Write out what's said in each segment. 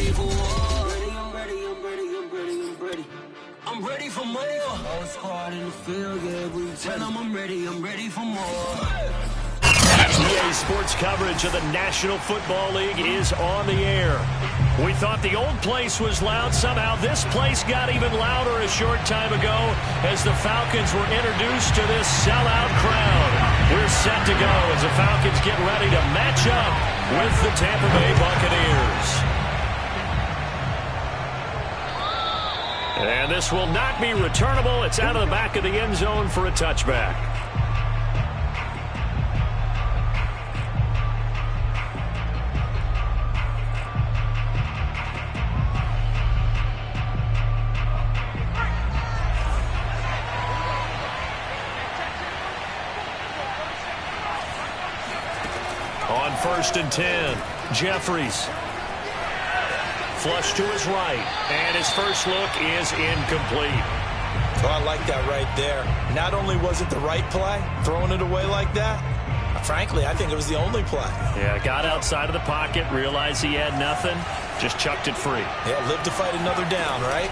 ready for war. I'm ready for more. Whole squad in the field, yeah, we tell them I'm ready for more. EA Sports coverage of the National Football League is on the air. We thought the old place was loud. Somehow this place got even louder a short time ago as the Falcons were introduced to this sellout crowd. We're set to go as the Falcons get ready to match up with the Tampa Bay Buccaneers. And this will not be returnable. It's out of the back of the end zone for a touchback. On 1st and 10, Jeffries. Flush to his right, and his first look is incomplete. Oh, I like that right there. Not only was it the right play, throwing it away like that, frankly, I think it was the only play. Yeah, got outside of the pocket, realized he had nothing, just chucked it free. Yeah, live to fight another down, right?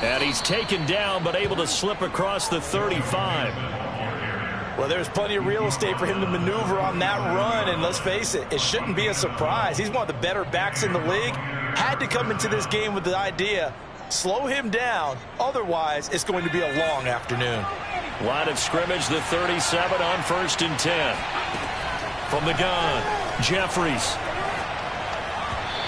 And he's taken down, but able to slip across the 35. Well, there's plenty of real estate for him to maneuver on that run, and let's face it, it shouldn't be a surprise. He's one of the better backs in the league. Had to come into this game with the idea, slow him down, otherwise it's going to be a long afternoon. Line of scrimmage, the 37 on 1st and 10. From the gun, Jeffries.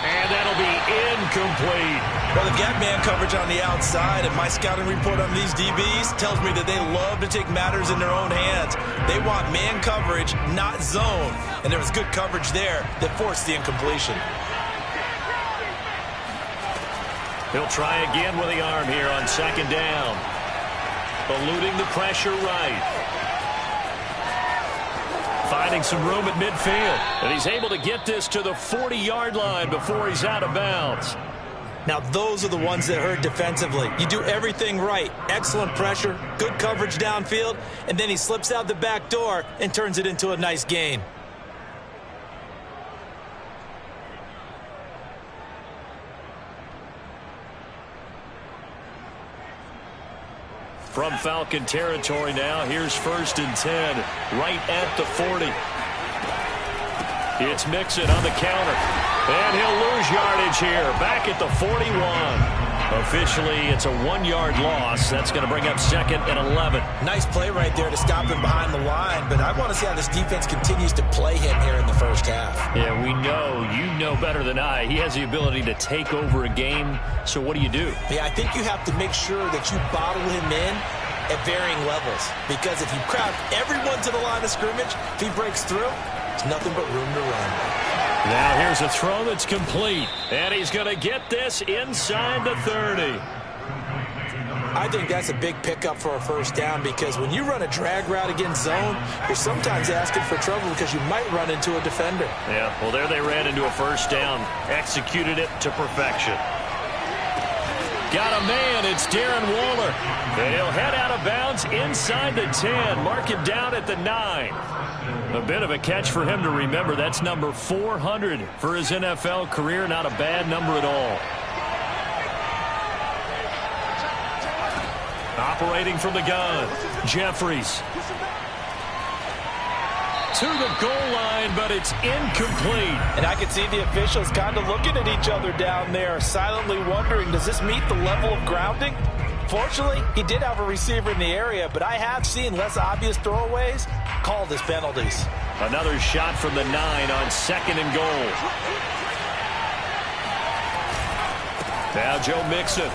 And that'll be incomplete. Well, they've got man coverage on the outside, and my scouting report on these DBs tells me that they love to take matters in their own hands. They want man coverage, not zone. And there was good coverage there that forced the incompletion. He'll try again with the arm here on 2nd down. Eluding the pressure right. Finding some room at midfield. And he's able to get this to the 40-yard line before he's out of bounds. Now, those are the ones that hurt defensively. You do everything right. Excellent pressure, good coverage downfield, and then he slips out the back door and turns it into a nice gain. From Falcon territory now, here's 1st and 10, right at the 40. It's Mixon on the counter, and he'll lose yardage here, back at the 41. Officially, it's a 1-yard loss. That's going to bring up 2nd and 11. Nice play right there to stop him behind the line, but I want to see how this defense continues to play him here in the first half. Yeah, we know, you know better than I, he has the ability to take over a game, so what do you do? Yeah, I think you have to make sure that you bottle him in at varying levels, because if you crowd everyone to the line of scrimmage, if he breaks through, there's nothing but room to run. Now here's a throw that's complete, and he's going to get this inside the 30. I think that's a big pickup for a first down, because when you run a drag route against zone, you're sometimes asking for trouble because you might run into a defender. Yeah, well, there they ran into a first down, executed it to perfection. Got a man, it's Darren Waller. He'll head out of bounds inside the 10, mark him down at the 9. A bit of a catch for him to remember. That's number 400 for his NFL career. Not a bad number at all. Operating from the gun, Jeffries. To the goal line, but it's incomplete. And I can see the officials kind of looking at each other down there, silently wondering, does this meet the level of grounding? Fortunately, he did have a receiver in the area, but I have seen less obvious throwaways called as penalties. Another shot from the 9 on 2nd and goal. Now Joe Mixon.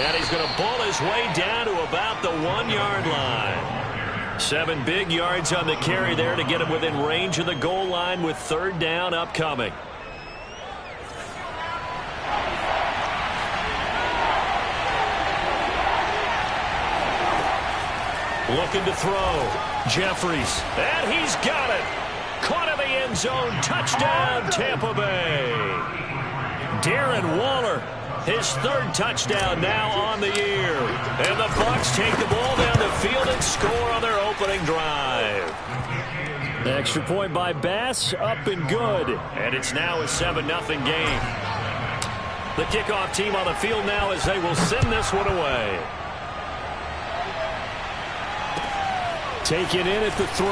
And he's going to ball his way down to about the 1-yard line. 7 big yards on the carry there to get him within range of the goal line with 3rd down upcoming. Looking to throw. Jeffries. And he's got it. Caught in the end zone. Touchdown, Tampa Bay. Darren Waller, his 3rd touchdown now on the year. And the Bucs take the ball down the field and score on their opening drive. Extra point by Bass, up and good. And it's now a 7-0 game. The kickoff team on the field now as they will send this one away. Taken in at the 3.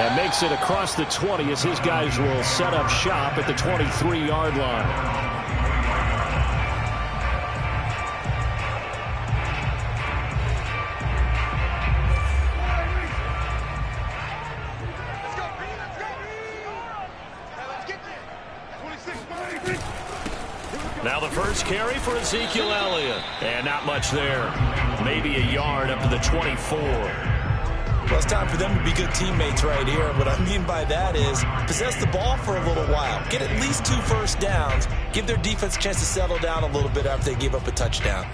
And makes it across the 20 as his guys will set up shop at the 23-yard line. Now the first carry for Ezekiel Elliott. And not much there. Maybe a yard up to the 24. Well, it's time for them to be good teammates right here. What I mean by that is possess the ball for a little while. Get at least 2 first downs. Give their defense a chance to settle down a little bit after they give up a touchdown.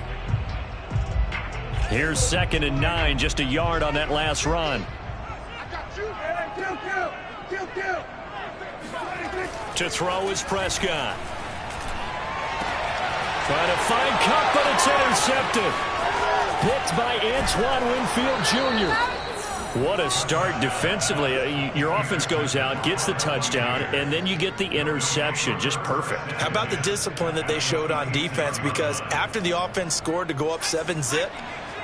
Here's 2nd and 9, just a yard on that last run. To throw is Prescott. Trying to find Cup, but it's intercepted. Picked by Antoine Winfield Jr. What a start defensively. Your offense goes out, gets the touchdown, and then you get the interception. Just perfect. How about the discipline that they showed on defense? Because after the offense scored to go up 7-zip,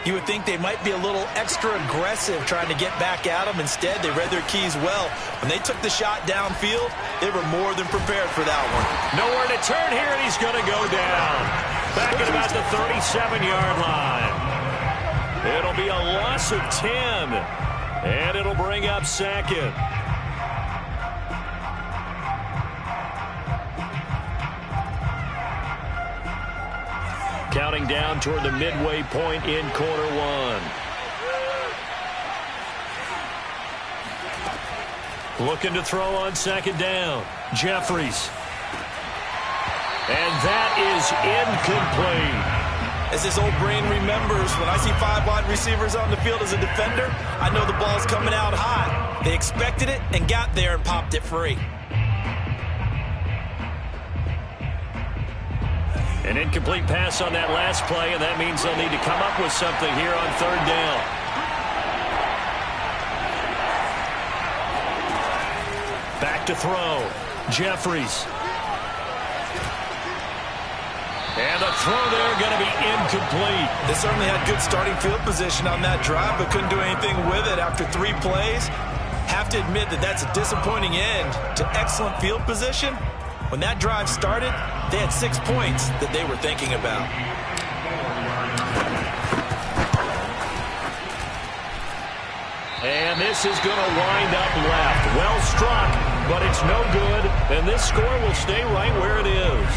you would think they might be a little extra aggressive trying to get back at them. Instead, they read their keys well. When they took the shot downfield, they were more than prepared for that one. Nowhere to turn here, and he's going to go down. Back at about the 37-yard line. It'll be a loss of 10, and it'll bring up 2nd. Counting down toward the midway point in quarter 1. Looking to throw on 2nd down. Jeffries. And that is incomplete. As his old brain remembers, when I see 5 wide receivers on the field as a defender, I know the ball's coming out high. They expected it and got there and popped it free. An incomplete pass on that last play, and that means they'll need to come up with something here on 3rd down. Back to throw. Jeffries. And the throw there going to be incomplete. They certainly had good starting field position on that drive, but couldn't do anything with it after 3 plays. Have to admit that that's a disappointing end to excellent field position. When that drive started, they had 6 points that they were thinking about. And this is going to wind up left. Well struck, but it's no good. And this score will stay right where it is.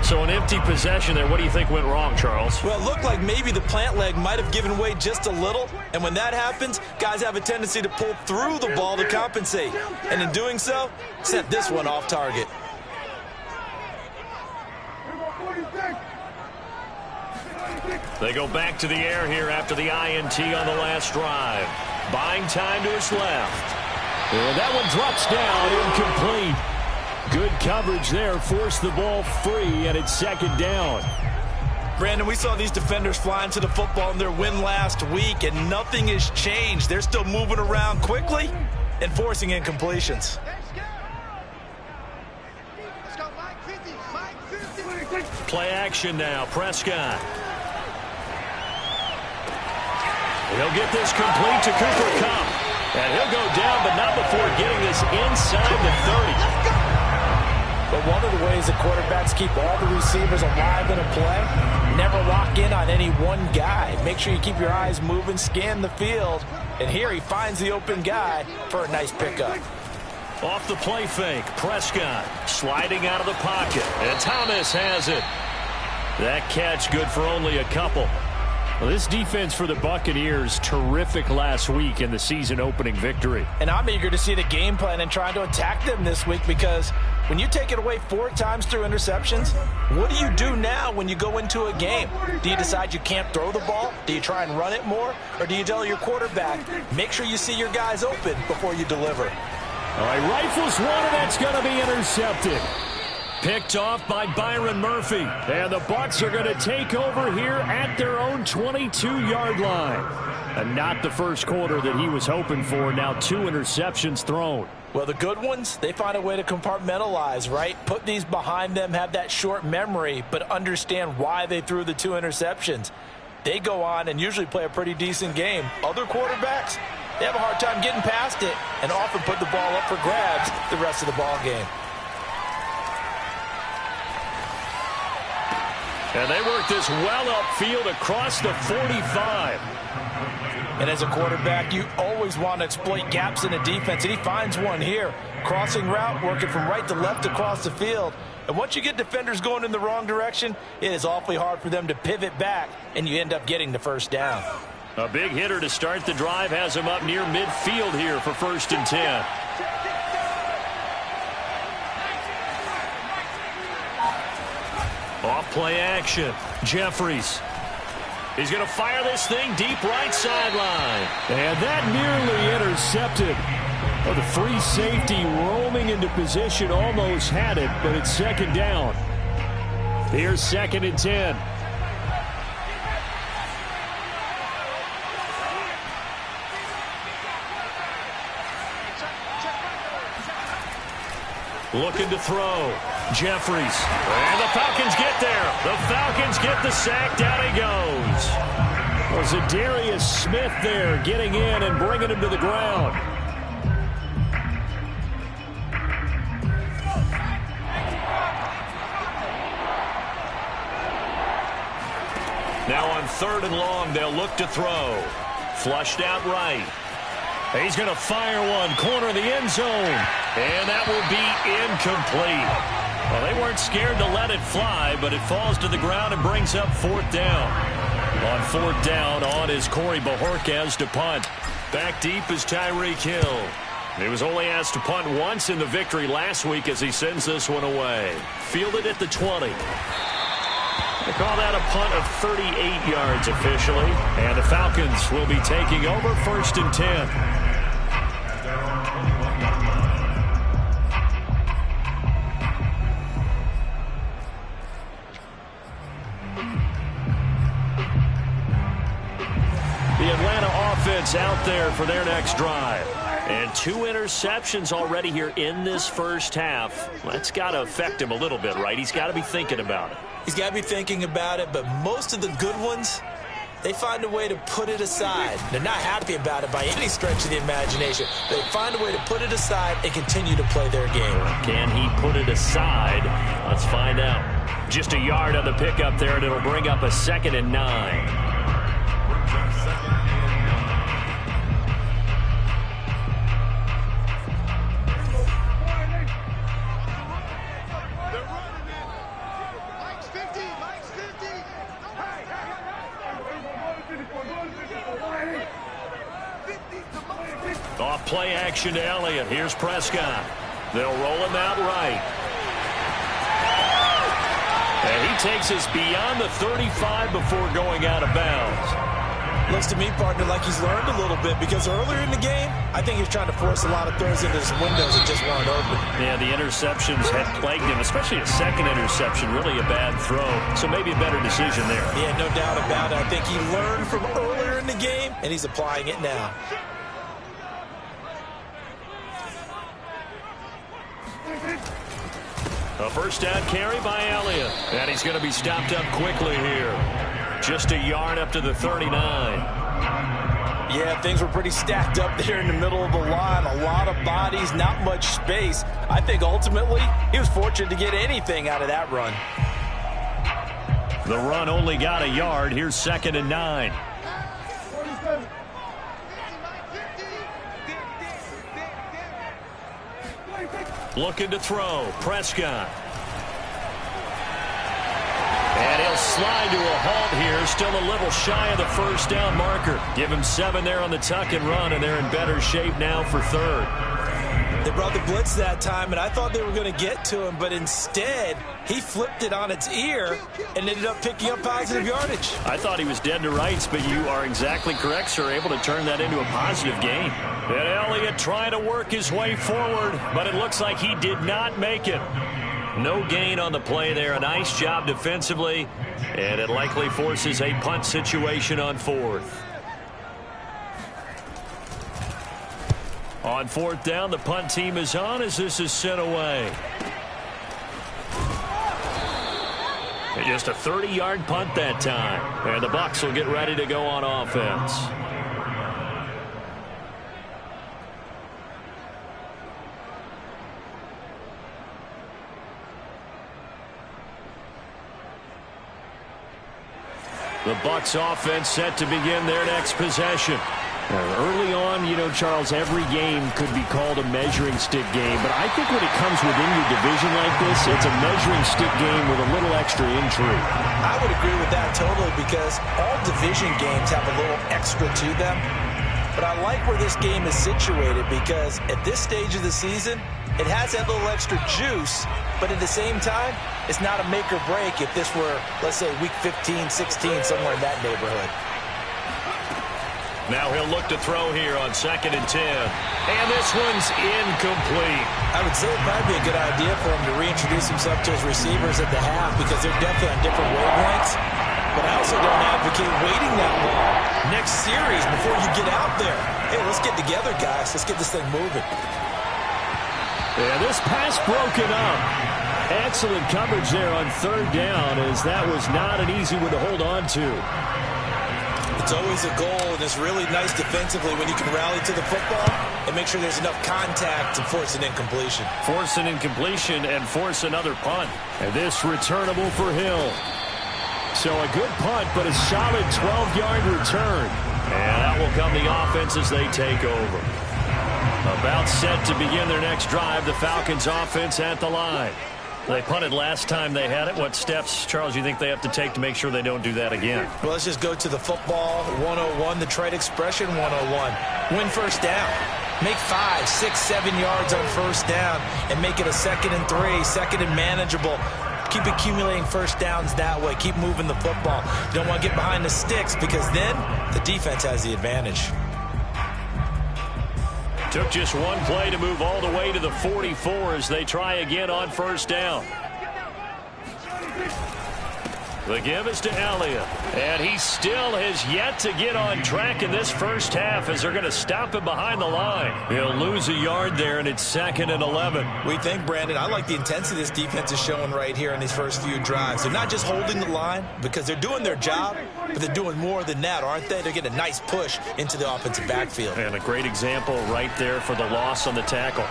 So an empty possession there. What do you think went wrong, Charles? Well, it looked like maybe the plant leg might have given way just a little. And when that happens, guys have a tendency to pull through the ball to compensate. And in doing so, set this one off target. They go back to the air here after the INT on the last drive. Buying time to his left. And that one drops down, incomplete. Good coverage there, forced the ball free, and it's 2nd down. Brandon, we saw these defenders flying to the football in their win last week, and nothing has changed. They're still moving around quickly and forcing incompletions. Play action now, Prescott. He'll get this complete to Cooper Kupp. And he'll go down, but not before getting this inside the 30. But one of the ways that quarterbacks keep all the receivers alive in a play, never lock in on any one guy. Make sure you keep your eyes moving, scan the field. And here he finds the open guy for a nice pickup. Off the play fake, Prescott sliding out of the pocket. And Thomas has it. That catch good for only a couple. Well, this defense for the Buccaneers, terrific last week in the season-opening victory. And I'm eager to see the game plan and trying to attack them this week, because when you take it away 4 times through interceptions, what do you do now when you go into a game? Do you decide you can't throw the ball? Do you try and run it more? Or do you tell your quarterback, make sure you see your guys open before you deliver? All right, rifles one, and that's going to be intercepted. Picked off by Byron Murphy. And the Bucs are going to take over here at their own 22-yard line. And not the first quarter that he was hoping for. Now 2 interceptions thrown. Well, the good ones, they find a way to compartmentalize, right? Put these behind them, have that short memory, but understand why they threw the 2 interceptions. They go on and usually play a pretty decent game. Other quarterbacks, they have a hard time getting past it and often put the ball up for grabs the rest of the ball game. And they work this well upfield across the 45. And as a quarterback, you always want to exploit gaps in the defense, and he finds one here. Crossing route, working from right to left across the field. And once you get defenders going in the wrong direction, it is awfully hard for them to pivot back, and you end up getting the first down. A big hitter to start the drive has him up near midfield here for 1st and 10. Off play action. Jeffries. He's going to fire this thing deep right sideline. And that nearly intercepted. Oh, the free safety roaming into position almost had it, but it's 2nd down. Here's 2nd and 10. Looking to throw. Jeffries. And the Falcons get there. The Falcons get the sack. Down he goes. Was it Darius Smith there getting in and bringing him to the ground? Now on 3rd and long, they'll look to throw. Flushed out right. He's going to fire one, corner of the end zone. And that will be incomplete. Well, they weren't scared to let it fly, but it falls to the ground and brings up 4th down. On 4th down, on is Corey Bojorquez to punt. Back deep is Tyreek Hill. He was only asked to punt once in the victory last week as he sends this one away. Fielded at the 20. They call that a punt of 38 yards officially. And the Falcons will be taking over 1st and 10. The Atlanta offense out there for their next drive. And 2 interceptions already here in this first half. That's got to affect him a little bit, right? He's got to be thinking about it. He's got to be thinking about it, but most of the good ones, they find a way to put it aside. They're not happy about it by any stretch of the imagination. They find a way to put it aside and continue to play their game. Can he put it aside? Let's find out. Just a yard on the pickup there, and it'll bring up a 2nd and 9. Off play action to Elliott. Here's Prescott. They'll roll him out right. And he takes us beyond the 35 before going out of bounds. Looks to me, partner, like he's learned a little bit, because earlier in the game, I think he was trying to force a lot of throws into his windows that just weren't open. Yeah, the interceptions had plagued him, especially a 2nd interception, really a bad throw. So maybe a better decision there. Yeah, no doubt about it. I think he learned from earlier in the game, and he's applying it now. A 1st down carry by Elliott. And he's going to be stopped up quickly here. Just a yard up to the 39. Yeah, things were pretty stacked up there in the middle of the line. A lot of bodies, not much space. I think ultimately he was fortunate to get anything out of that run. The run only got a yard. Here's 2nd and 9. Looking to throw. Prescott. And he'll slide to a halt here. Still a little shy of the 1st down marker. Give him 7 there on the tuck and run, and they're in better shape now for 3rd. They brought the blitz that time, and I thought they were going to get to him, but instead he flipped it on its ear and ended up picking up positive yardage. I thought he was dead to rights, but you are exactly correct, sir. Able to turn that into a positive gain. And Elliott trying to work his way forward, but it looks like he did not make it. No gain on the play there. A nice job defensively, and it likely forces a punt situation on 4th. On fourth down, the punt team is on as this is sent away. And just a 30-yard punt that time. And the Bucs will get ready to go on offense. The Bucs offense set to begin their next possession. Early on, Charles, every game could be called a measuring stick game. But I think when it comes within your division like this, it's a measuring stick game with a little extra intrigue. I would agree with that totally because all division games have a little extra to them. But I like where this game is situated because at this stage of the season, it has that little extra juice. But at the same time, it's not a make or break if this were, let's say, week 15, 16, somewhere in that neighborhood. Now he'll look to throw here on 2nd and 10. And this one's incomplete. I would say it'd probably be a good idea for him to reintroduce himself to his receivers at the half because they're definitely on different wavelengths. But I also don't advocate waiting that long. Next series, before you get out there, hey, let's get together, guys. Let's get this thing moving. Yeah, this pass broken up. Excellent coverage there on 3rd down as that was not an easy one to hold on to. It's always a goal, and it's really nice defensively when you can rally to the football and make sure there's enough contact to force an incompletion. Force an incompletion and force another punt. And this returnable for Hill. So a good punt, but a solid 12-yard return. And out will come the offense as they take over. About set to begin their next drive, the Falcons offense at the line. They punted last time they had it. What steps, Charles, you think they have to take to make sure they don't do that again? Well, let's just go to the football 101, the trade expression 101. Win first down. Make 5, 6, 7 yards on first down and make it a 2nd and 3, 2nd and manageable. Keep accumulating first downs that way. Keep moving the football. You don't want to get behind the sticks because then the defense has the advantage. Took just one play to move all the way to the 44 as they try again on first down. The give is to Elliott. And he still has yet to get on track in this first half as they're going to stop him behind the line. He'll lose a yard there, and it's 2nd and 11. We think, Brandon, I like the intensity this defense is showing right here in these first few drives. They're not just holding the line because they're doing their job, but they're doing more than that, aren't they? They're getting a nice push into the offensive backfield. And a great example right there for the loss on the tackle.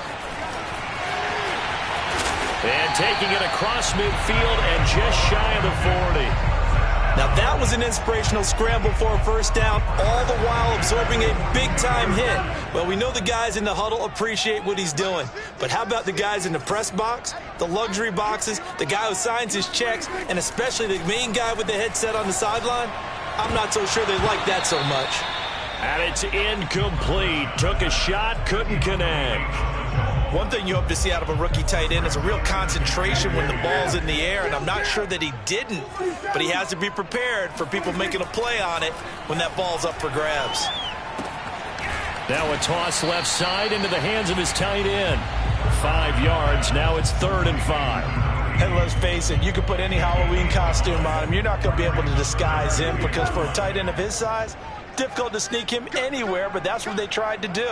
And taking it across midfield and just shy of the 40. Now that was an inspirational scramble for a first down, all the while absorbing a big-time hit. Well, we know the guys in the huddle appreciate what he's doing. But how about the guys in the press box, the luxury boxes, the guy who signs his checks, and especially the main guy with the headset on the sideline? I'm not so sure they like that so much. And it's incomplete. Took a shot, couldn't connect. One thing you hope to see out of a rookie tight end is a real concentration when the ball's in the air, and I'm not sure that he didn't, but he has to be prepared for people making a play on it when that ball's up for grabs. Now a toss left side into the hands of his tight end. 5 yards, now it's 3rd and 5. And let's face it, you can put any Halloween costume on him. You're not going to be able to disguise him because for a tight end of his size, difficult to sneak him anywhere, but that's what they tried to do.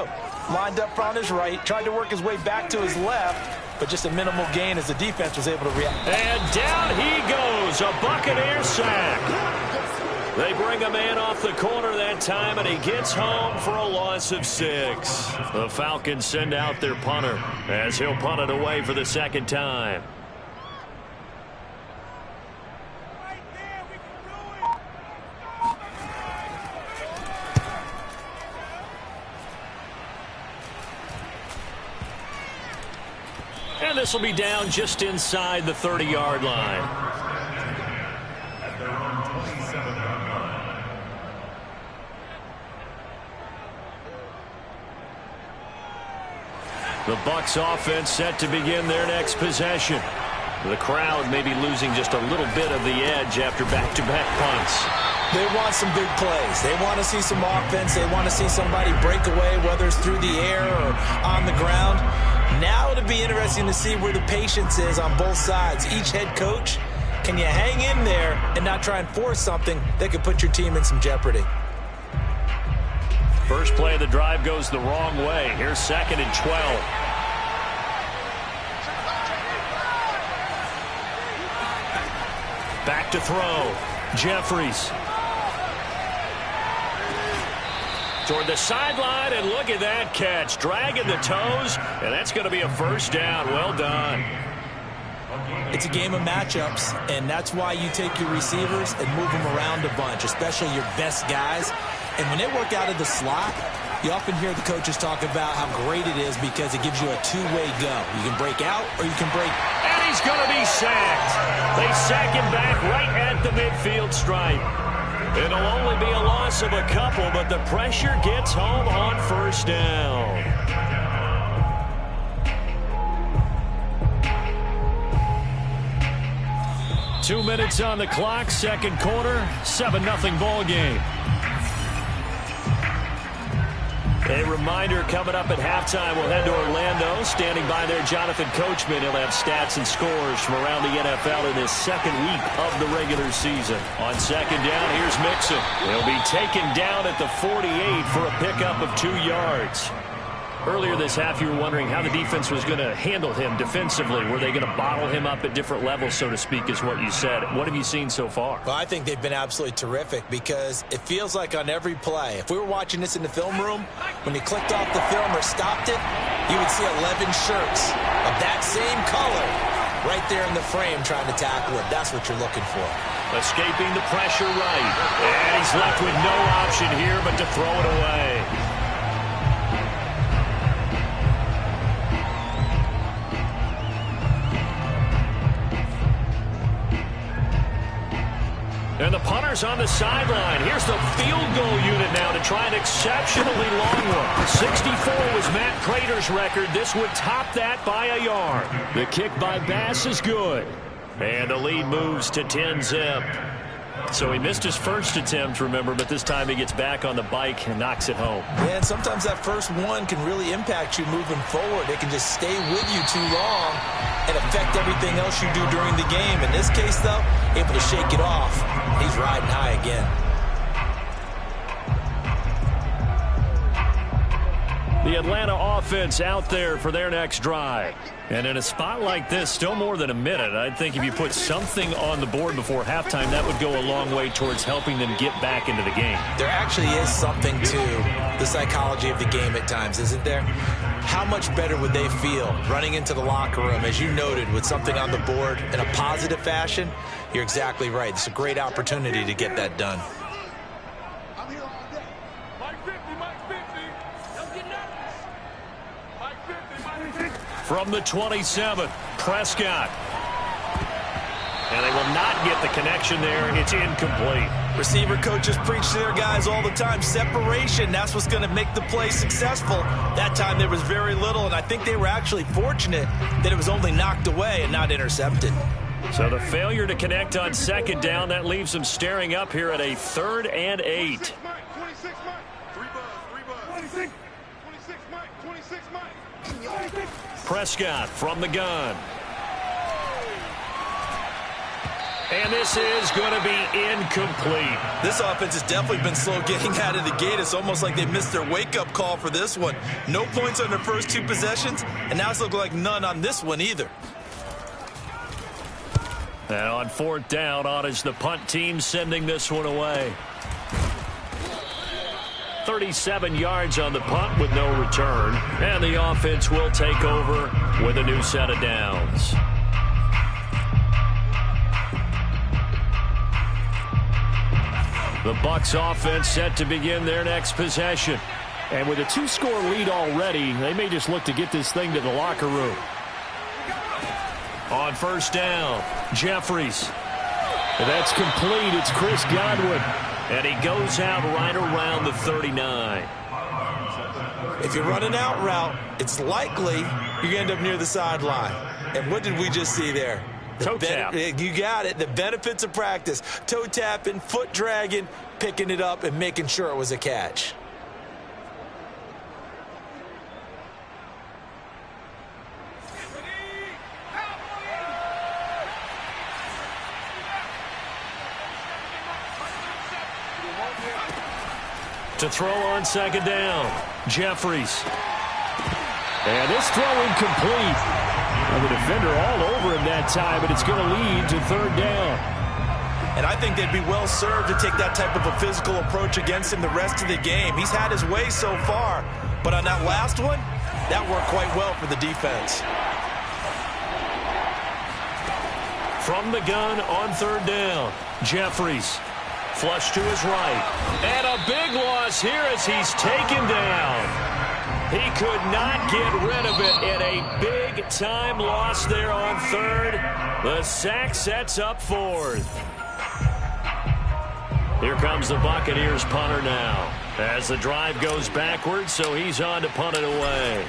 Lined up on his right, tried to work his way back to his left, but just a minimal gain as the defense was able to react. And down he goes, a Buccaneer sack. They bring a man off the corner that time, and he gets home for a loss of 6. The Falcons send out their punter as he'll punt it away for the 2nd time. And this will be down just inside the 30-yard line. The Bucs offense set to begin their next possession. The crowd may be losing just a little bit of the edge after back-to-back punts. They want some big plays. They want to see some offense. They want to see somebody break away, whether it's through the air or on the ground. Now it'll be interesting to see where the patience is on both sides. Each head coach, can you hang in there and not try and force something that could put your team in some jeopardy? First play of the drive goes the wrong way. Here's 2nd and 12. Back to throw. Jeffries. Toward the sideline, and look at that catch. Dragging the toes, and that's going to be a first down. Well done. It's a game of matchups, and that's why you take your receivers and move them around a bunch, especially your best guys. And when they work out of the slot, you often hear the coaches talk about how great it is because it gives you a two-way go. You can break out or you can break. And he's going to be sacked. They sack him back right at the midfield stripe. It'll only be a loss of a couple, but the pressure gets home on first down. Two minutes on the clock, second quarter, 7-0 ball game. A reminder coming up at halftime, we'll head to Orlando. Standing by there, Jonathan Coachman. He'll have stats and scores from around the NFL in his second week of the regular season. On second down, here's Mixon. He'll be taken down at the 48 for a pickup of 2 yards. Earlier this half, you were wondering how the defense was going to handle him defensively. Were they going to bottle him up at different levels, so to speak, is what you said. What have you seen so far? Well, I think they've been absolutely terrific because it feels like on every play, if we were watching this in the film room, when you clicked off the film or stopped it, you would see 11 shirts of that same color right there in the frame trying to tackle it. That's what you're looking for. Escaping the pressure right. And he's left with no option here but to throw it away. And the punter's on the sideline. Here's the field goal unit now to try an exceptionally long one. 64 was Matt Prater's record. This would top that by a yard. The kick by Bass is good. And the lead moves to 10-zip. So he missed his first attempt, remember, but this time he gets back on the bike and knocks it home. Yeah, and sometimes that first one can really impact you moving forward. It can just stay with you too long and affect everything else you do during the game. In this case, though, able to shake it off. He's riding high again. The Atlanta offense out there for their next drive. And in a spot like this, still more than a minute, I think if you put something on the board before halftime, that would go a long way towards helping them get back into the game. There actually is something to the psychology of the game at times, isn't there? How much better would they feel running into the locker room, as you noted, with something on the board in a positive fashion? You're exactly right. It's a great opportunity to get that done. From the 27, Prescott. And they will not get the connection there. It's incomplete. Receiver coaches preach to their guys all the time. Separation, that's what's going to make the play successful. That time there was very little, and I think they were actually fortunate that it was only knocked away and not intercepted. So the failure to connect on second down, that leaves them staring up here at a 3rd and 8. Prescott from the gun. And this is going to be incomplete. This offense has definitely been slow getting out of the gate. It's almost like they missed their wake-up call for this one. No points on their first 2 possessions, and now it's looking like none on this one either. And on 4th down, on is the punt team sending this one away. 37 yards on the punt with no return. And the offense will take over with a new set of downs. The Bucs offense set to begin their next possession. And with a 2-score lead already, they may just look to get this thing to the locker room. On 1st down, Jeffries. And that's complete. It's Chris Godwin. And he goes out right around the 39. If you're running out route, it's likely you're going to end up near the sideline. And what did we just see there? Toe tap. You got it. The benefits of practice. Toe tapping, foot dragging, picking it up, and making sure it was a catch. to throw on second down. Jeffries. And this throw incomplete. And the defender all over him that time, but it's going to lead to third down. And I think they'd be well served to take that type of a physical approach against him the rest of the game. He's had his way so far, but on that last one, that worked quite well for the defense. From the gun on third down, Jeffries. Flush to his right. And a big loss here as he's taken down. He could not get rid of it in a big-time loss there on third. The sack sets up fourth. Here comes the Buccaneers punter now as the drive goes backwards, so he's on to punt it away.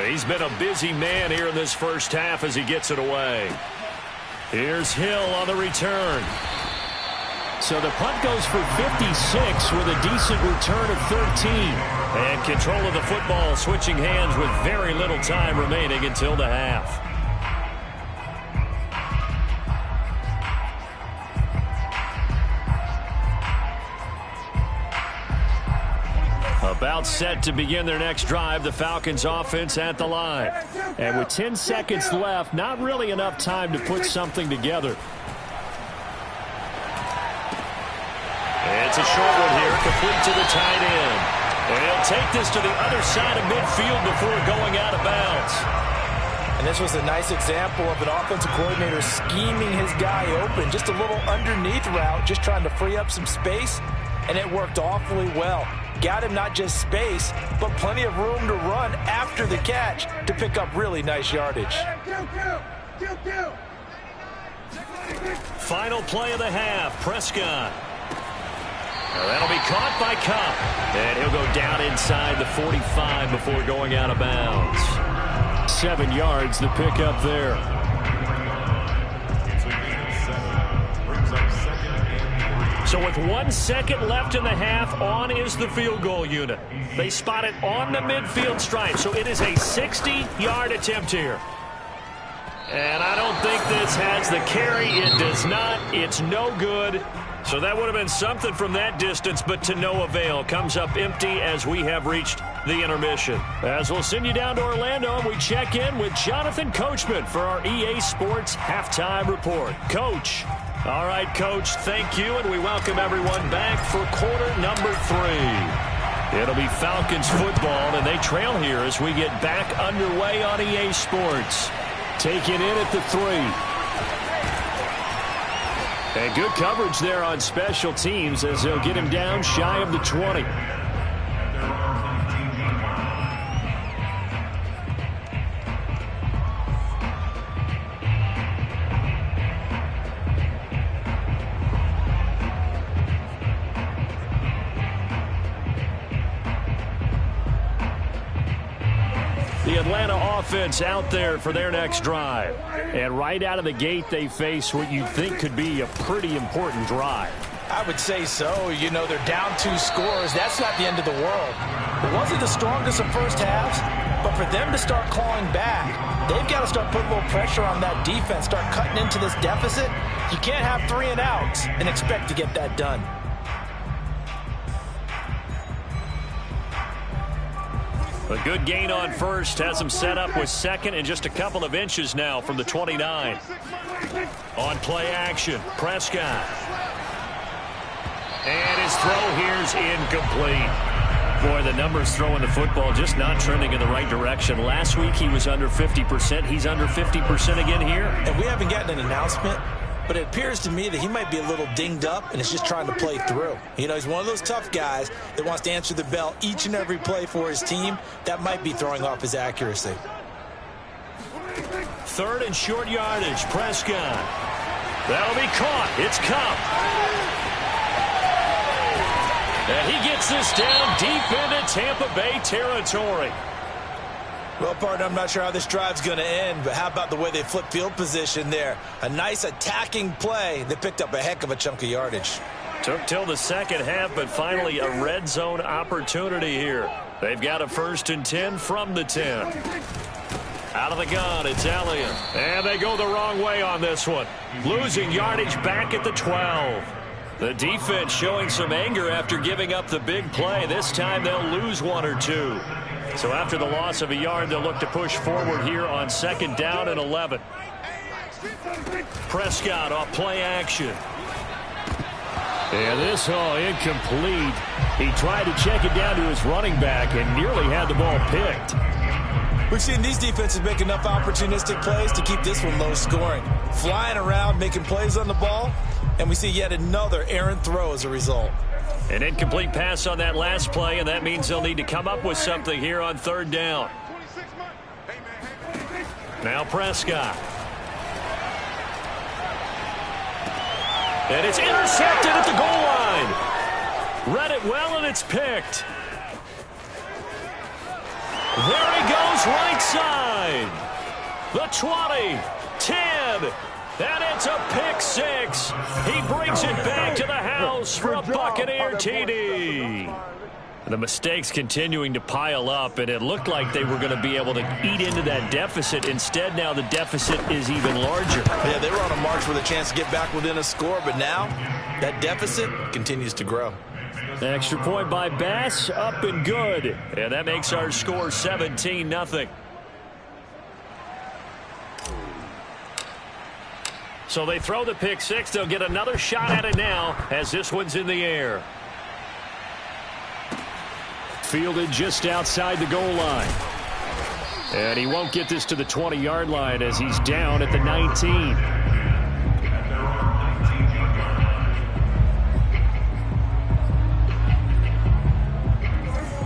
He's been a busy man here in this first half as he gets it away. Here's Hill on the return. So the punt goes for 56 with a decent return of 13. And control of the football switching hands with very little time remaining until the half. About set to begin their next drive, the Falcons offense at the line. And with 10 seconds left, not really enough time to put something together. It's a short one here, complete to the tight end. And he'll take this to the other side of midfield before going out of bounds. And this was a nice example of an offensive coordinator scheming his guy open. Just a little underneath route, just trying to free up some space. And it worked awfully well. Got him not just space, but plenty of room to run after the catch to pick up really nice yardage. Final play of the half, Prescott. Now that'll be caught by Cup. And he'll go down inside the 45 before going out of bounds. 7 yards, the pickup there. So with 1 second left in the half, on is the field goal unit. They spot it on the midfield stripe, so it is a 60-yard attempt here. And I don't think this has the carry. It does not. It's no good. So that would have been something from that distance, but to no avail. Comes up empty as we have reached the intermission. As we'll send you down to Orlando, and we check in with Jonathan Coachman for our EA Sports Halftime Report. Coach. All right, Coach, thank you, and we welcome everyone back for quarter number 3. It'll be Falcons football, and they trail here as we get back underway on EA Sports. Taken in at the 3. And good coverage there on special teams as they'll get him down shy of the 20. The Atlanta offense out there for their next drive. And right out of the gate, they face what you think could be a pretty important drive. I would say so. You know, they're down 2 scores. That's not the end of the world. It wasn't the strongest of first halves, but for them to start clawing back, they've got to start putting a little pressure on that defense, start cutting into this deficit. You can't have 3 and outs and expect to get that done. A good gain on first has him set up with second and just a couple of inches now from the 29. On play action, Prescott. And his throw here's incomplete. Boy, the numbers throwing the football just not trending in the right direction. Last week he was under 50%. He's under 50% again here. And we haven't gotten an announcement, but it appears to me that he might be a little dinged up and is just trying to play through. You know, he's one of those tough guys that wants to answer the bell each and every play for his team. That might be throwing off his accuracy. 3rd and short yardage, Prescott. That'll be caught. It's Cup. And he gets this down deep into Tampa Bay territory. Well, partner, I'm not sure how this drive's going to end, but how about the way they flip field position there? A nice attacking play. They picked up a heck of a chunk of yardage. Took till the second half, but finally a red zone opportunity here. They've got a 1st and 10 from the 10. Out of the gun, it's Elliott. And they go the wrong way on this one. Losing yardage back at the 12. The defense showing some anger after giving up the big play. This time they'll lose 1 or 2. So after the loss of a yard, they'll look to push forward here on 2nd down and 11. Prescott off play action. And this incomplete. He tried to check it down to his running back and nearly had the ball picked. We've seen these defenses make enough opportunistic plays to keep this one low scoring. Flying around, making plays on the ball, and we see yet another errant throw as a result. An incomplete pass on that last play, and that means they'll need to come up with something here on 3rd down. Now Prescott. And it's intercepted at the goal line. Read it well, and it's picked. There he goes, right side. The 20, 10, and it's a pick 6. He brings it back to the house for a Buccaneer TD. The mistakes continuing to pile up, and it looked like they were going to be able to eat into that deficit. Instead, now the deficit is even larger. Yeah, they were on a march with a chance to get back within a score, but now that deficit continues to grow. Extra point by Bass, up and good. And that makes our score 17-0. So they throw the pick 6. They'll get another shot at it now as this one's in the air. Fielded just outside the goal line. And he won't get this to the 20-yard line as he's down at the 19.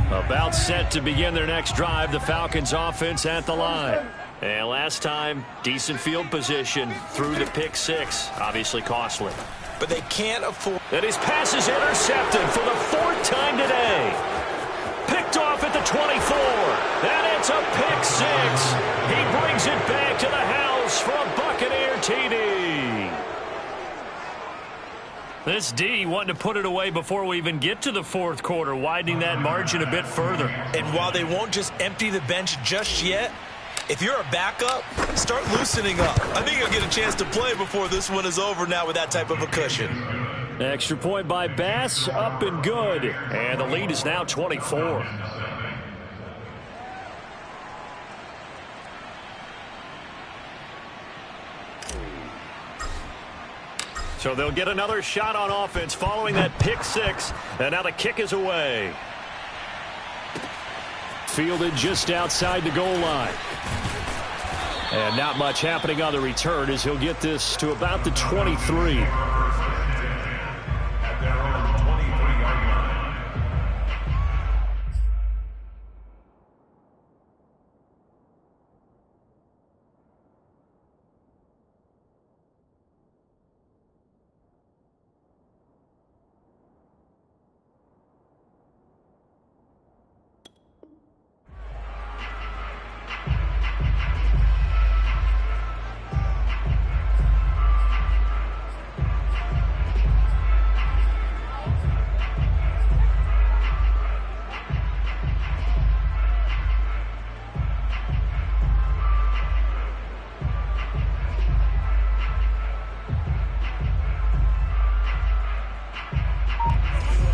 About set to begin their next drive, the Falcons offense at the line. And last time, decent field position through the pick 6. Obviously costly. But they can't afford... And his pass is intercepted for the 4th time today. Picked off at the 24. And it's a pick 6. He brings it back to the house for a Buccaneer TD. This D wanting to put it away before we even get to the 4th quarter, widening that margin a bit further. And while they won't just empty the bench just yet, if you're a backup, start loosening up. I think you'll get a chance to play before this one is over now with that type of a cushion. Extra point by Bass, up and good. And the lead is now 24. So they'll get another shot on offense following that pick 6. And now the kick is away. Fielded just outside the goal line. And not much happening on the return as he'll get this to about the 23.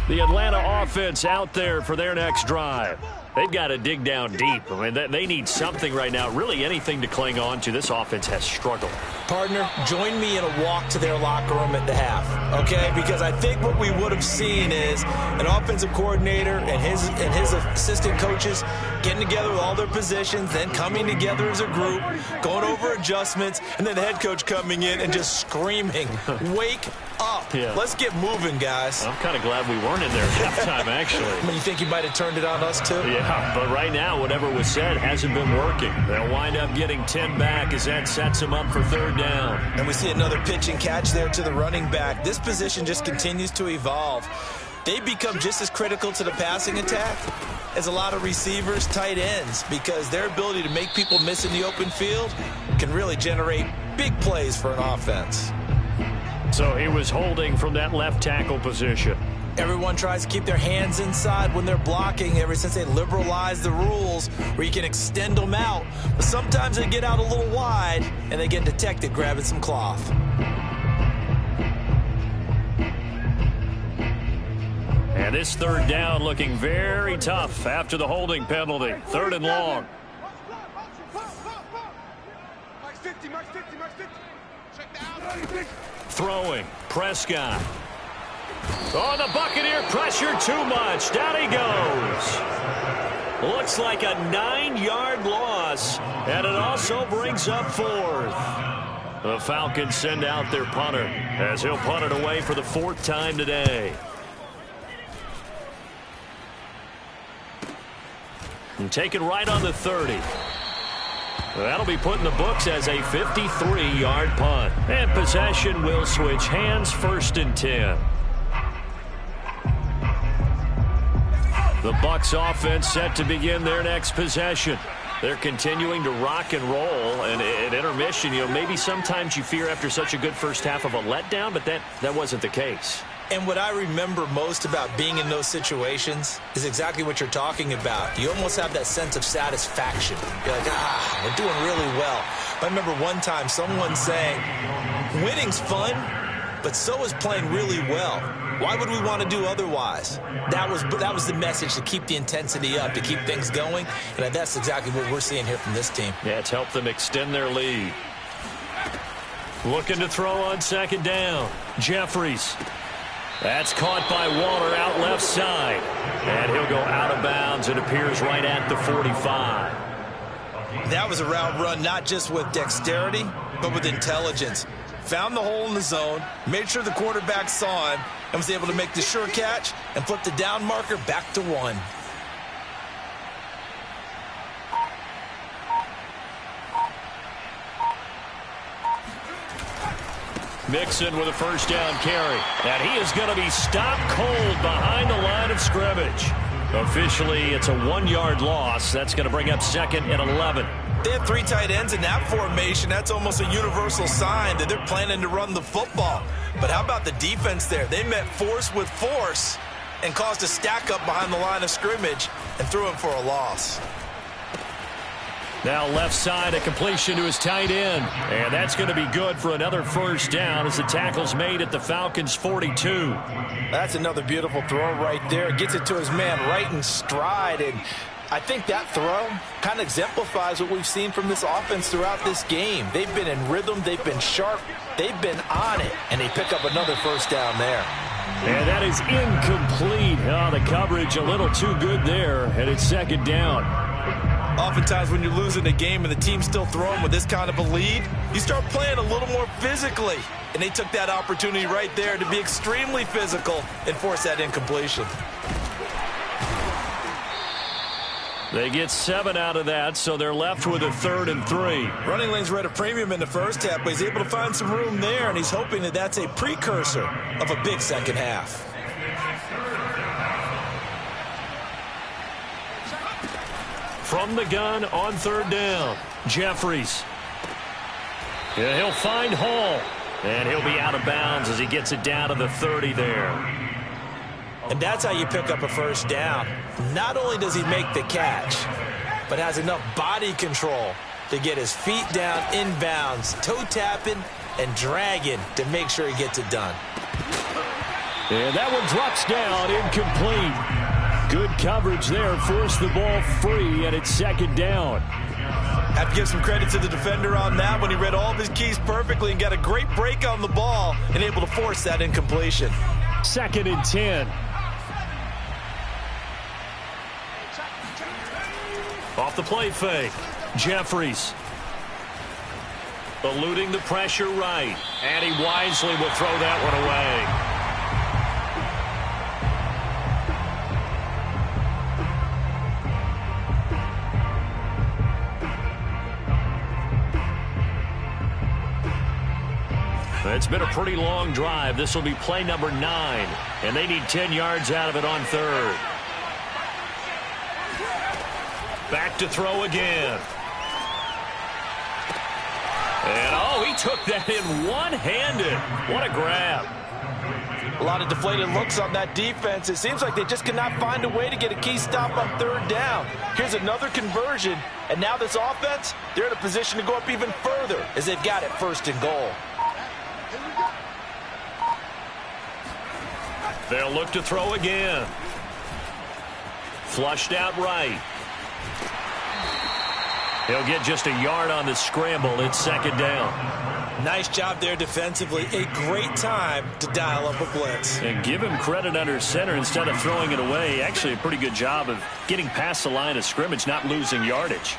The Atlanta offense out there for their next drive. They've got to dig down deep. I mean, they need something right now, really anything to cling on to. This offense has struggled. Partner, join me in a walk to their locker room at the half, okay? Because I think what we would have seen is an offensive coordinator and his assistant coaches getting together with all their positions, then coming together as a group, going over adjustments, and then the head coach coming in and just screaming, wake up. Yeah. Let's get moving, guys. I'm kind of glad we weren't in there at halftime, actually. I mean, you think he might have turned it on us, too? Yeah, but right now, whatever was said hasn't been working. They'll wind up getting 10 back as that sets them up for 3rd down. And we see another pitch and catch there to the running back. This position just continues to evolve. They become just as critical to the passing attack as a lot of receivers, tight ends, because their ability to make people miss in the open field can really generate big plays for an offense. So he was holding from that left tackle position. Everyone tries to keep their hands inside when they're blocking ever since they liberalized the rules where you can extend them out. But sometimes they get out a little wide and they get detected grabbing some cloth. And this third down looking very tough after the holding penalty. 3rd and long. Throwing. Prescott. Oh, the Buccaneer pressure too much. Down he goes. Looks like a 9-yard loss. And it also brings up 4th. The Falcons send out their punter as he'll punt it away for the 4th time today. And taken right on the 30. That'll be put in the books as a 53-yard punt. And possession will switch hands. 1st and 10. The Bucs offense set to begin their next possession. They're continuing to rock and roll, and at intermission, maybe sometimes you fear after such a good first half of a letdown, but that wasn't the case. And what I remember most about being in those situations is exactly what you're talking about. You almost have that sense of satisfaction. You're like, we're doing really well. I remember one time someone saying, winning's fun, but so is playing really well. Why would we want to do otherwise? That was the message, to keep the intensity up, to keep things going. And that's exactly what we're seeing here from this team. Yeah, it's helped them extend their lead. Looking to throw on 2nd down. Jeffries. That's caught by Waller out left side. And he'll go out of bounds. It appears right at the 45. That was a route run not just with dexterity, but with intelligence. Found the hole in the zone, made sure the quarterback saw him, and was able to make the sure catch and flip the down marker back to 1. Mixon with a 1st down carry. And he is going to be stopped cold behind the line of scrimmage. Officially, it's a 1-yard loss. That's going to bring up 2nd and 11. They have 3 tight ends in that formation. That's almost a universal sign that they're planning to run the football. But how about the defense there? They met force with force and caused a stack up behind the line of scrimmage and threw him for a loss. Now left side, a completion to his tight end. And that's going to be good for another 1st down as the tackle's made at the Falcons' 42. That's another beautiful throw right there. Gets it to his man right in stride. And I think that throw kind of exemplifies what we've seen from this offense throughout this game. They've been in rhythm. They've been sharp. They've been on it. And they pick up another 1st down there. And that is incomplete. Oh, the coverage a little too good there. And it's 2nd down. Oftentimes when you're losing a game and the team's still throwing with this kind of a lead, you start playing a little more physically. And they took that opportunity right there to be extremely physical and force that incompletion. They get 7 out of that, so they're left with a 3rd and 3. Running lanes were at a premium in the first half, but he's able to find some room there, and he's hoping that that's a precursor of a big second half. From the gun on 3rd down, Jeffries. And he'll find Hall. And he'll be out of bounds as he gets it down to the 30 there. And that's how you pick up a 1st down. Not only does he make the catch, but has enough body control to get his feet down inbounds, toe tapping and dragging to make sure he gets it done. And that one drops down, incomplete. Good coverage there, forced the ball free, and it's 2nd down. Have to give some credit to the defender on that when he read all of his keys perfectly and got a great break on the ball and able to force that incompletion. 2nd and 10. Off the play fake, Jeffries. Eluding the pressure right, and he wisely will throw that one away. It's been a pretty long drive. This will be play number 9, and they need 10 yards out of it on 3rd. Back to throw again. And, he took that in one-handed. What a grab. A lot of deflated looks on that defense. It seems like they just cannot find a way to get a key stop on 3rd down. Here's another conversion, and now this offense, they're in a position to go up even further as they've got it 1st and goal. They'll look to throw again. Flushed out right. He'll get just a yard on the scramble. It's second down. Nice job there defensively. A great time to dial up a blitz. And give him credit under center instead of throwing it away. Actually a pretty good job of getting past the line of scrimmage, not losing yardage.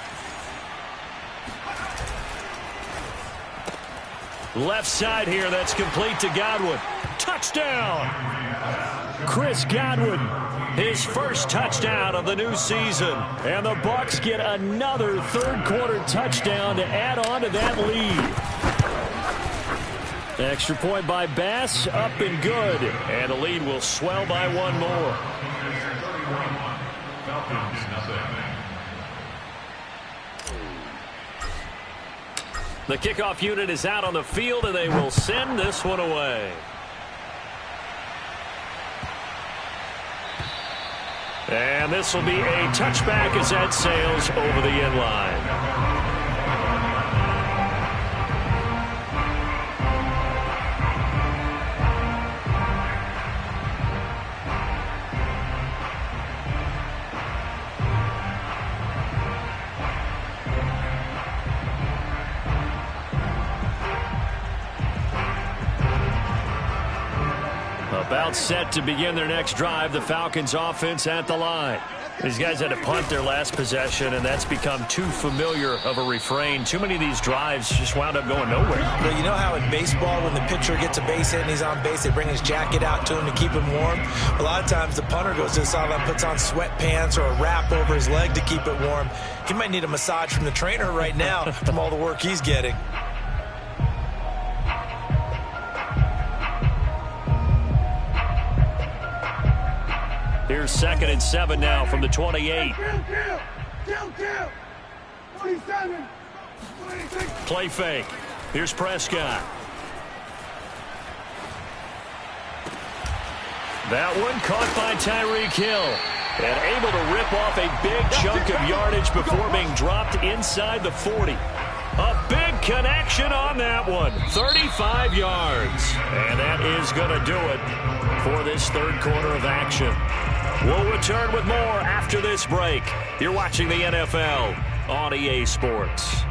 Left side here, that's complete to Godwin. Touchdown! Chris Godwin, his first touchdown of the new season. And the Bucs get another third-quarter touchdown to add on to that lead. Extra point by Bass, up and good. And the lead will swell by one more. The kickoff unit is out on the field, and they will send this one away. And this will be a touchback as that sails over the end line. About set to begin their next drive. The Falcons offense at the line. These guys had to punt their last possession, and that's become too familiar of a refrain. Too many of these drives just wound up going nowhere. Well, you know how in baseball when the pitcher gets a base hit and he's on base, they bring his jacket out to him to keep him warm? A lot of times the punter goes to the sideline, puts on sweatpants or a wrap over his leg to keep it warm. He might need a massage from the trainer right now from all the work he's getting. Here's 2nd and 7 now from the 28. Play fake. Here's Prescott. That one caught by Tyreek Hill. And able to rip off a big chunk of yardage before being dropped inside the 40. A big connection on that one. 35 yards. And that is going to do it for this third quarter of action. We'll return with more after this break. You're watching the NFL on EA Sports.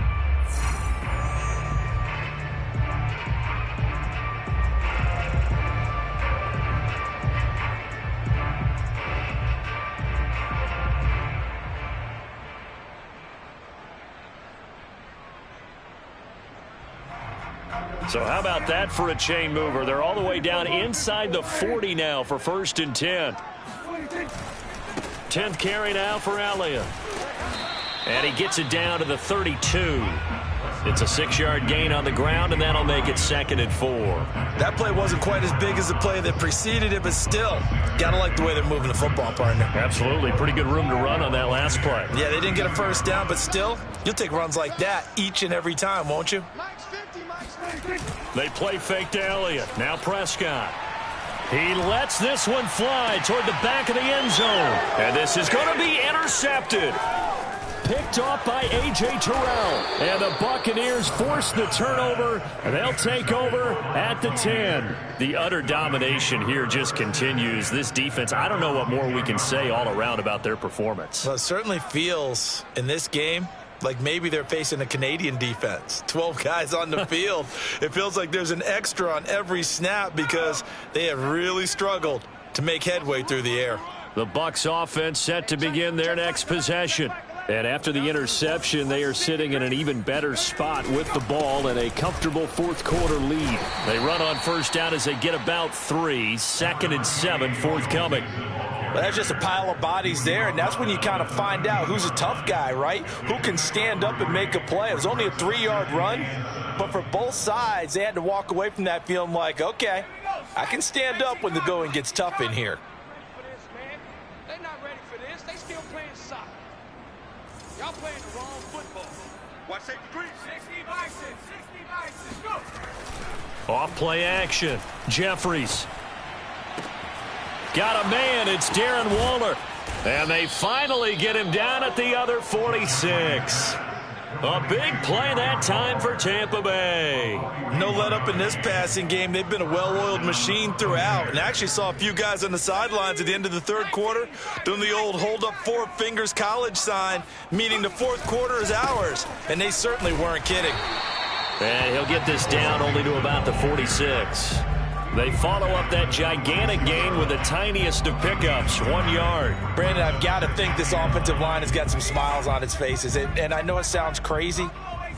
So how about that for a chain mover? They're all the way down inside the 40 now for 1st and 10. 10th carry now for Elliott. And he gets it down to the 32. It's a 6-yard gain on the ground, and that'll make it 2nd and 4. That play wasn't quite as big as the play that preceded it, but still, gotta like the way they're moving the football, partner. Absolutely. Pretty good room to run on that last play. Yeah, they didn't get a first down, but still, you'll take runs like that each and every time, won't you? They play fake to Elliott. Now Prescott. He lets this one fly toward the back of the end zone. And this is going to be intercepted. Picked off by A.J. Terrell. And the Buccaneers force the turnover. And they'll take over at the 10. The utter domination here just continues. This defense, I don't know what more we can say all around about their performance. Well, it certainly feels in this game like maybe they're facing a Canadian defense. 12 guys on the field. It feels like there's an extra on every snap because they have really struggled to make headway through the air. The Bucs offense set to begin their next possession. And after the interception, they are sitting in an even better spot with the ball and a comfortable fourth quarter lead. They run on first down as they get about 3. 2nd and 7 forthcoming. Well, that's just a pile of bodies there, and that's when you kind of find out who's a tough guy, right? Who can stand up and make a play. It was only a 3-yard run, but for both sides, they had to walk away from that feeling like, okay, I can stand up when the going gets tough in here. They're not ready for this. They still playing soccer. Y'all playing the wrong football. Watch safety three. 60 by 6. 60 by 6. Go. Off play action. Jeffries. Got a man. It's Darren Waller. And they finally get him down at the other 46. A big play that time for Tampa Bay. No let up in this passing game. They've been a well-oiled machine throughout. And I actually saw a few guys on the sidelines at the end of the third quarter doing the old hold up 4 fingers college sign, meaning the fourth quarter is ours. And they certainly weren't kidding. And he'll get this down only to about the 46. They follow up that gigantic gain with the tiniest of pickups, 1 yard. Brandon, I've got to think this offensive line has got some smiles on its faces. And I know it sounds crazy,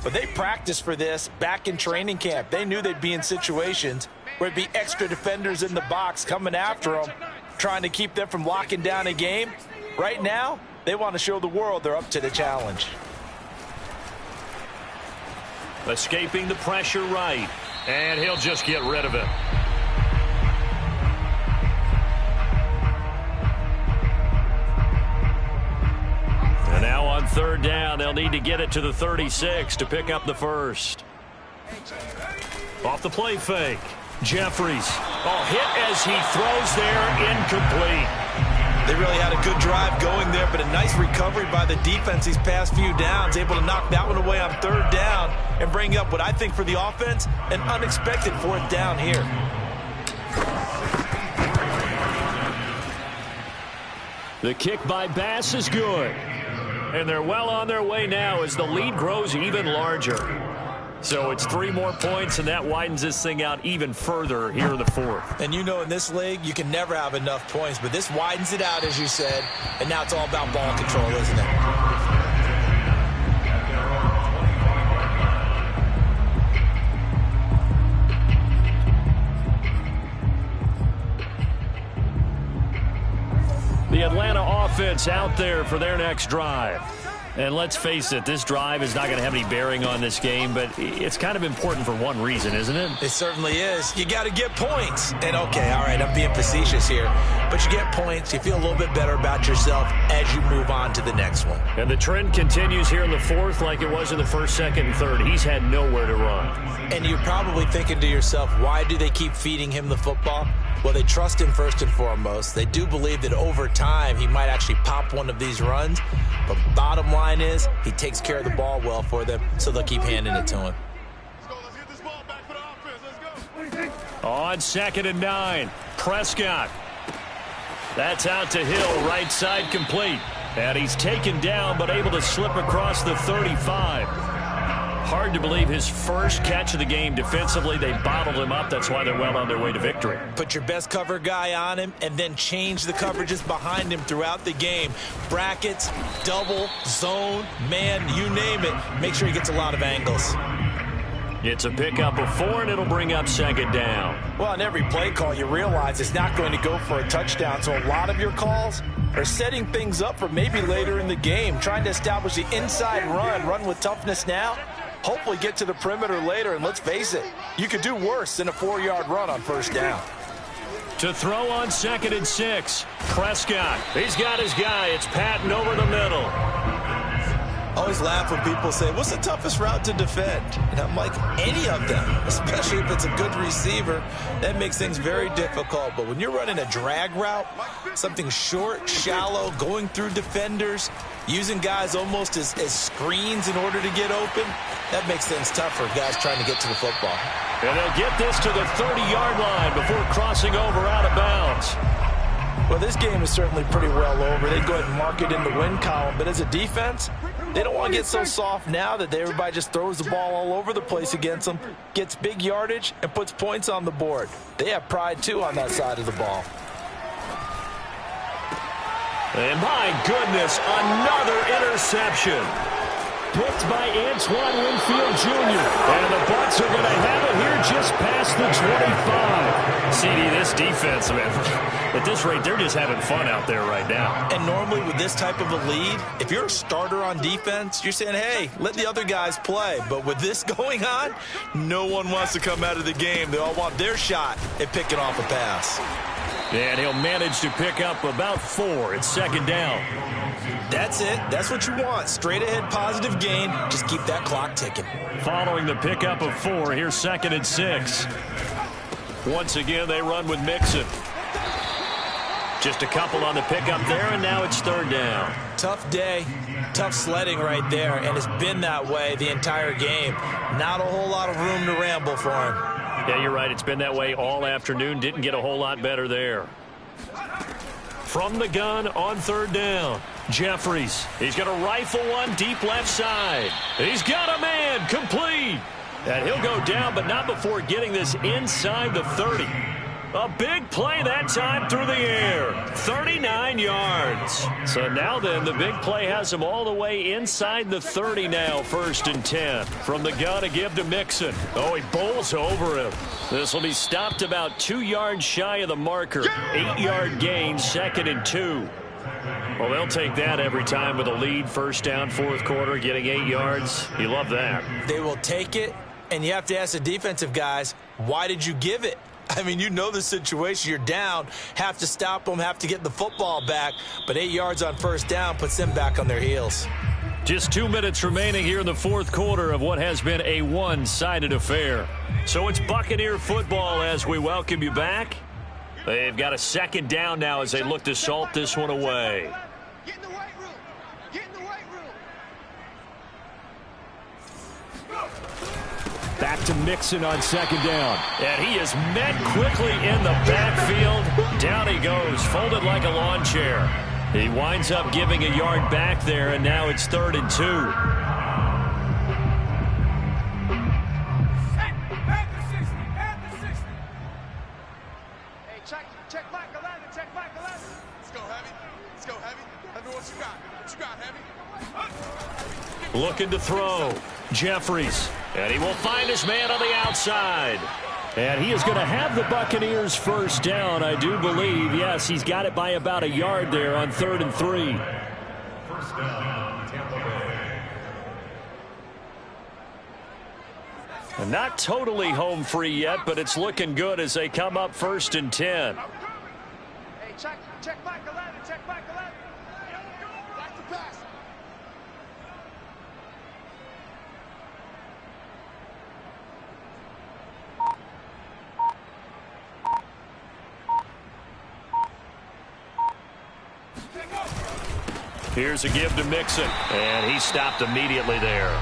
but they practiced for this back in training camp. They knew they'd be in situations where it'd be extra defenders in the box coming after them, trying to keep them from locking down a game. Right now, they want to show the world they're up to the challenge. Escaping the pressure right, and he'll just get rid of it. And now on third down, they'll need to get it to the 36 to pick up the first. Off the play fake. Jeffries. Oh, hit as he throws there, incomplete. They really had a good drive going there, but a nice recovery by the defense these past few downs, able to knock that one away on third down and bring up what I think for the offense, an unexpected fourth down here. The kick by Bass is good. And they're well on their way now as the lead grows even larger. So it's 3 more points, and that widens this thing out even further here in the fourth. And you know, in this league, you can never have enough points, but this widens it out, as you said, and now it's all about ball control, isn't it? The Atlanta offense out there for their next drive. And let's face it, this drive is not going to have any bearing on this game, but it's kind of important for one reason, isn't it? It certainly is. You got to get points. And, okay, all right, I'm being facetious here. But you get points, you feel a little bit better about yourself as you move on to the next one. And the trend continues here in the fourth like it was in the first, second, and third. He's had nowhere to run. And you're probably thinking to yourself, why do they keep feeding him the football? Well, they trust him first and foremost. They do believe that over time he might actually pop one of these runs. But bottom line is he takes care of the ball well for them, so they'll keep handing it to him. Let's get this ball back for the offense. Let's go. On 2nd and 9, Prescott. That's out to Hill, right side complete. And he's taken down but able to slip across the 35. Hard to believe his first catch of the game defensively. They bottled him up. That's why they're well on their way to victory. Put your best cover guy on him and then change the coverages behind him throughout the game. Brackets, double, zone, man, you name it. Make sure he gets a lot of angles. It's a pickup of 4, and it'll bring up 2nd down. Well, on every play call, you realize it's not going to go for a touchdown. So a lot of your calls are setting things up for maybe later in the game, trying to establish the inside run with toughness now. Hopefully get to the perimeter later, and let's face it, you could do worse than a 4-yard run on first down. To throw on 2nd and 6, Prescott. He's got his guy. It's Patton over the middle. I always laugh when people say, what's the toughest route to defend? And I'm like, any of them, especially if it's a good receiver. That makes things very difficult. But when you're running a drag route, something short, shallow, going through defenders, using guys almost as screens in order to get open, that makes things tough for guys trying to get to the football. And they'll get this to the 30-yard line before crossing over out of bounds. Well, this game is certainly pretty well over. They go ahead and mark it in the win column. But as a defense, they don't want to get so soft now that everybody just throws the ball all over the place against them, gets big yardage, and puts points on the board. They have pride, too, on that side of the ball. And my goodness, another interception. Picked by Antoine Winfield Jr. And the Bucs are going to have it here just past the 25. CD, this defense, man, at this rate, they're just having fun out there right now. And normally with this type of a lead, if you're a starter on defense, you're saying, hey, let the other guys play. But with this going on, no one wants to come out of the game. They all want their shot at picking off a pass. And he'll manage to pick up about 4. It's 2nd down. That's it. That's what you want. Straight ahead, positive gain. Just keep that clock ticking. Following the pickup of 4, here's 2nd and 6. Once again, they run with Mixon. Just a couple on the pickup there, and now it's third down. Tough day, tough sledding right there, and it's been that way the entire game. Not a whole lot of room to ramble for him. Yeah, you're right. It's been that way all afternoon. Didn't get a whole lot better there. From the gun on third down, Jeffries. He's going to rifle one deep left side. He's got a man, complete. And he'll go down, but not before getting this inside the 30. A big play that time through the air. 39 yards. So now then, the big play has him all the way inside the 30 now, 1st and 10. From the gun to give to Mixon. Oh, he bowls over him. This will be stopped about 2 yards shy of the marker. 8-yard gain, 2nd and 2. Well, they'll take that every time with a lead. 1st down, 4th quarter, getting 8 yards. You love that. They will take it, and you have to ask the defensive guys, why did you give it? I mean, you know the situation. You're down, have to stop them, have to get the football back. But 8 yards on 1st down puts them back on their heels. Just 2 minutes remaining here in the 4th quarter of what has been a one-sided affair. So it's Buccaneer football as we welcome you back. They've got a 2nd down now as they look to salt this one away. Get in the weight room. Get in the weight room. Back to Mixon on 2nd down. And he is met quickly in the backfield. Down he goes, folded like a lawn chair. He winds up giving a yard back there, and now it's 3rd and 2. Hey, check back 11, check back 11. Let's go, Heavy. Let's go, Heavy. Let me know what you got. What you got, Heavy? Looking to throw. Jeffries. And he will find his man on the outside. And he is going to have the Buccaneers 1st down, I do believe. Yes, he's got it by about a yard there on 3rd and 3. 1st down, Tampa Bay. And not totally home free yet, but it's looking good as they come up 1st and 10. Hey, check back 11, check back 11. Back to pass. Here's a give to Mixon, and he stopped immediately there.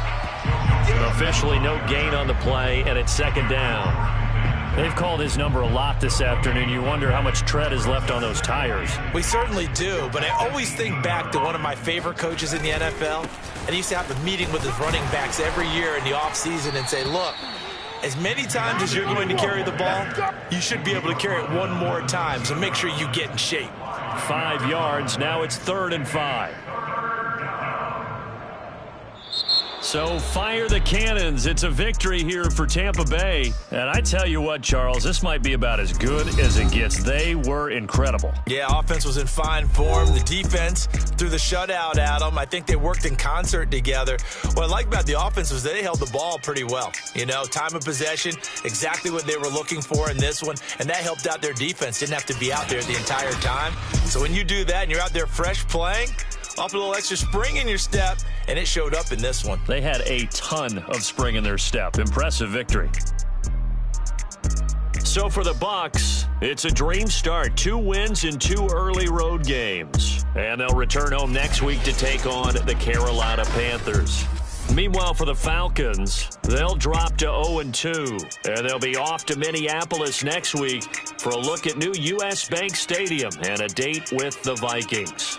Officially no gain on the play, and it's 2nd down. They've called his number a lot this afternoon. You wonder how much tread is left on those tires. We certainly do, but I always think back to one of my favorite coaches in the NFL, and he used to have a meeting with his running backs every year in the offseason and say, look, as many times as you're going to carry the ball, you should be able to carry it one more time, so make sure you get in shape. 5 yards. Now it's 3rd and 5. So fire the cannons. It's a victory here for Tampa Bay. And I tell you what, Charles, this might be about as good as it gets. They were incredible. Yeah, offense was in fine form. The defense threw the shutout at them. I think they worked in concert together. What I like about the offense was they held the ball pretty well. You know, time of possession, exactly what they were looking for in this one. And that helped out their defense. Didn't have to be out there the entire time. So when you do that and you're out there fresh playing, off a little extra spring in your step, and it showed up in this one. They had a ton of spring in their step. Impressive victory. So for the Bucs, it's a dream start. 2 wins in 2 early road games. And they'll return home next week to take on the Carolina Panthers. Meanwhile, for the Falcons, they'll drop to 0-2. And they'll be off to Minneapolis next week for a look at new U.S. Bank Stadium and a date with the Vikings.